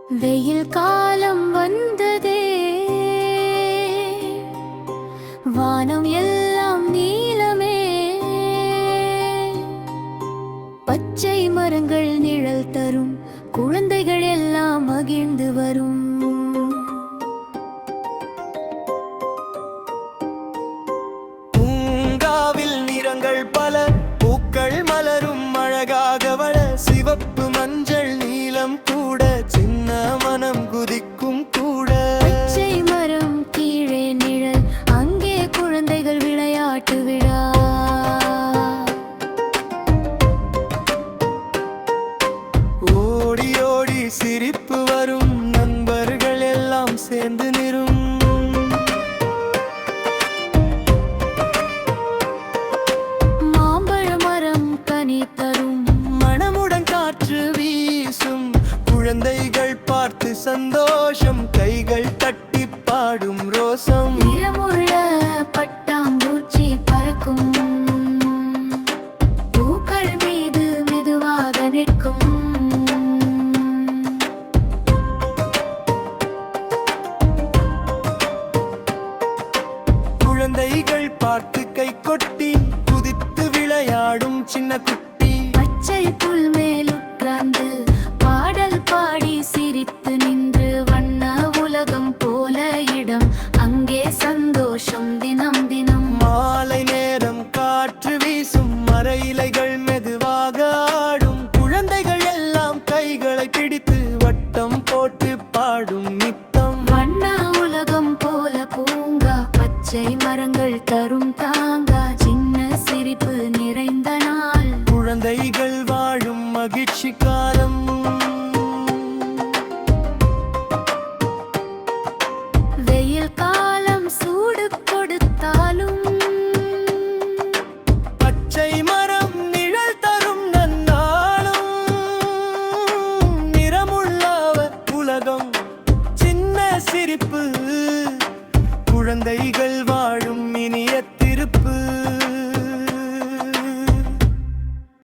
வெயில் காலம் வந்ததே, வானம் எல்லாம் நீலமே, பச்சை மரங்கள் நிழல் தரும், குழந்தைகள் எல்லாம் மகிழ்ந்து வரும். பூங்காவில் நிறங்கள் பல, பூக்கள் மலரும் அழகாக வள, சிவப்பு மஞ்சள் நீலம் கூட, சின்ன மனம் குதிக்கும் கூட. பச்சை மரம் கீழே நிழல், அங்கே குழந்தைகள் விளையாட்டு விழா. ஓடி ஓடி சிரிப்பு வரும், நண்பர்கள் எல்லாம் சேர்ந்து நிறும். மாம்பழ மரம் கனி தரும், மனமுடன் காற்று வீசும், குழந்தைகள் பார்த்து சந்தோஷம், கைகள் தட்டி பாடும் ரோசம். நிறமுள்ள பட்டாம்பூச்சி பறக்கும், பூக்கள் மீது மெதுவாக நிற்கும். குழந்தைகள் பார்த்து கை கொட்டி குதித்து விளையாடும் சின்ன குட்டி. பச்சை புல் மேல் உட்கார்ந்து பாடல் பாடி சிரித்து நின்று, வண்ண உலகம் போல இடம், அங்கே சந்தோஷம் தினம் தினம். மாலை நேரம் காற்று வீசும், மர இலைகள் மெதுவாக ஆடும், குழந்தைகள் எல்லாம் கைகளை பிடித்து வட்டம் போட்டு பாடும் நித்தம். வண்ண உலகம் போல பூங்கா, பச்சை மரங்கள் தரும் தாங்கா, சின்ன சிரிப்பு நிறைந்த நாள். குழந்தைகள் வாழும் மகிழ்ச்சி காலம்.